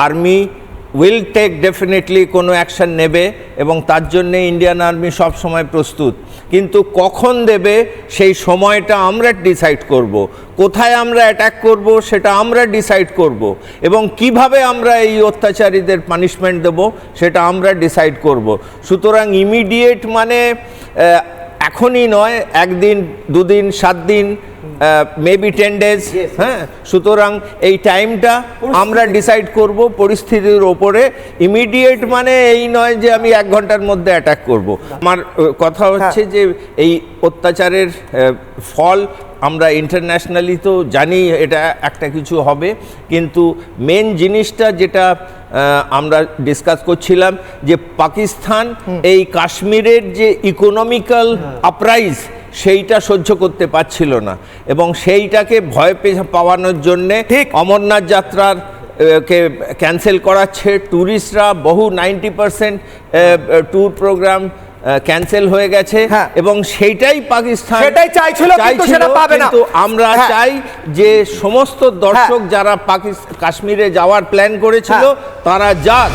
Army will take definitely কোনো action নেবে এবং তার জন্যে ইন্ডিয়ান আর্মি সব সময় প্রস্তুত, কিন্তু কখন দেবে সেই সময়টা আমরা ডিসাইড করব। কোথায় আমরা অ্যাটাক করব সেটা আমরা ডিসাইড করব, এবং কিভাবে আমরা এই অত্যাচারীদের পানিশমেন্ট দেব সেটা আমরা ডিসাইড করব। সুতরাং ইমিডিয়েট মানে এখনই নয়, একদিন, দুদিন, 7 দিন, মেবি 10 days, হ্যাঁ। সুতরাং এই টাইমটা আমরা ডিসাইড করব পরিস্থিতির ওপরে। ইমিডিয়েট মানে এই নয় যে আমি 1 ঘন্টার মধ্যে অ্যাটাক করব। আমার কথা হচ্ছে যে এই অত্যাচারের ফল আমরা ইন্টারন্যাশনালি তো জানি এটা একটা কিছু হবে, কিন্তু মেন জিনিসটা যেটা আমরা ডিসকাস করছিলাম যে পাকিস্তান এই কাশ্মীরের যে ইকোনমিক্যাল আপরাইজ সেইটা সহ্য করতে পারছিল না, এবং সেইটাকে ভয় পাওয়ানোর জন্যে অমরনাথ যাত্রার কে ক্যান্সেল করাচ্ছে। ট্যুরিস্টরা বহু 90% ট্যুর প্রোগ্রাম ক্যান্সেল হয়ে গেছে, এবং সেইটাই পাকিস্তান চাইছিল, কিন্তু আমরা চাই যে সমস্ত দর্শক যারা কাশ্মীরে যাওয়ার প্ল্যান করেছিল তারা যাক।